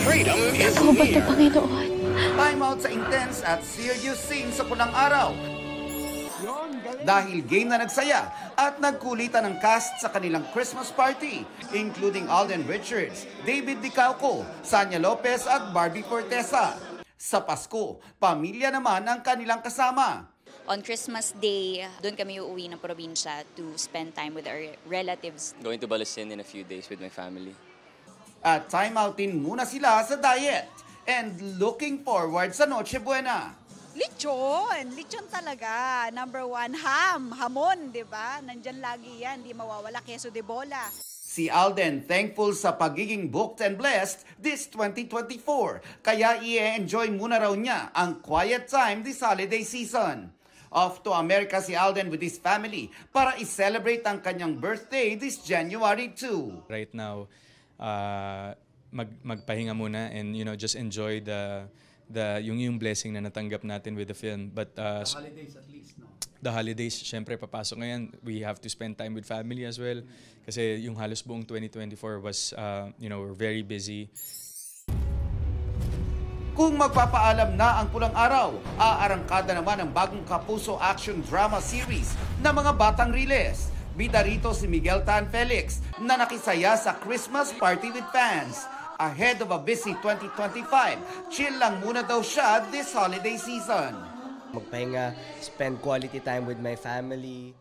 Freedom is Ako ba ito, near. Panginoon? Time out sa intense at serious scene sa pulang araw. Dahil game na nagsaya at nagkulitan ng cast sa kanilang Christmas party, including Alden Richards, David Dicauco, Sanya Lopez at Barbie Fortesa. Sa Pasko, pamilya naman ang kanilang kasama. On Christmas Day, doon kami uuwi ng probinsya to spend time with our relatives. Going to Balasin in a few days with my family. At time outin muna sila sa diet and looking forward sa Noche Buena. Lechon! Lechon talaga. Number one, hamon, di ba? Nandyan lagi yan, di mawawala. Queso de bola. Si Alden thankful sa pagiging booked and blessed this 2024. Kaya i-enjoy muna raw niya ang quiet time this holiday season. Off to America si Alden with his family para i-celebrate ang kanyang birthday this January 2. Right now, magpahinga muna and just enjoy yung blessing na natanggap natin with the film. But the holidays at least, no? The holidays, syempre papasok ngayon. We have to spend time with family as well. Kasi yung halos buong 2024 was, we're very busy. Kung magpapaalam na ang pulang araw, aarangkada naman ang bagong kapuso action drama series na mga batang riles. Bida rito si Miguel Tan Felix na nakisaya sa Christmas party with fans. Ahead of a busy 2025, chill lang muna daw siya this holiday season. Magpahinga, spend quality time with my family.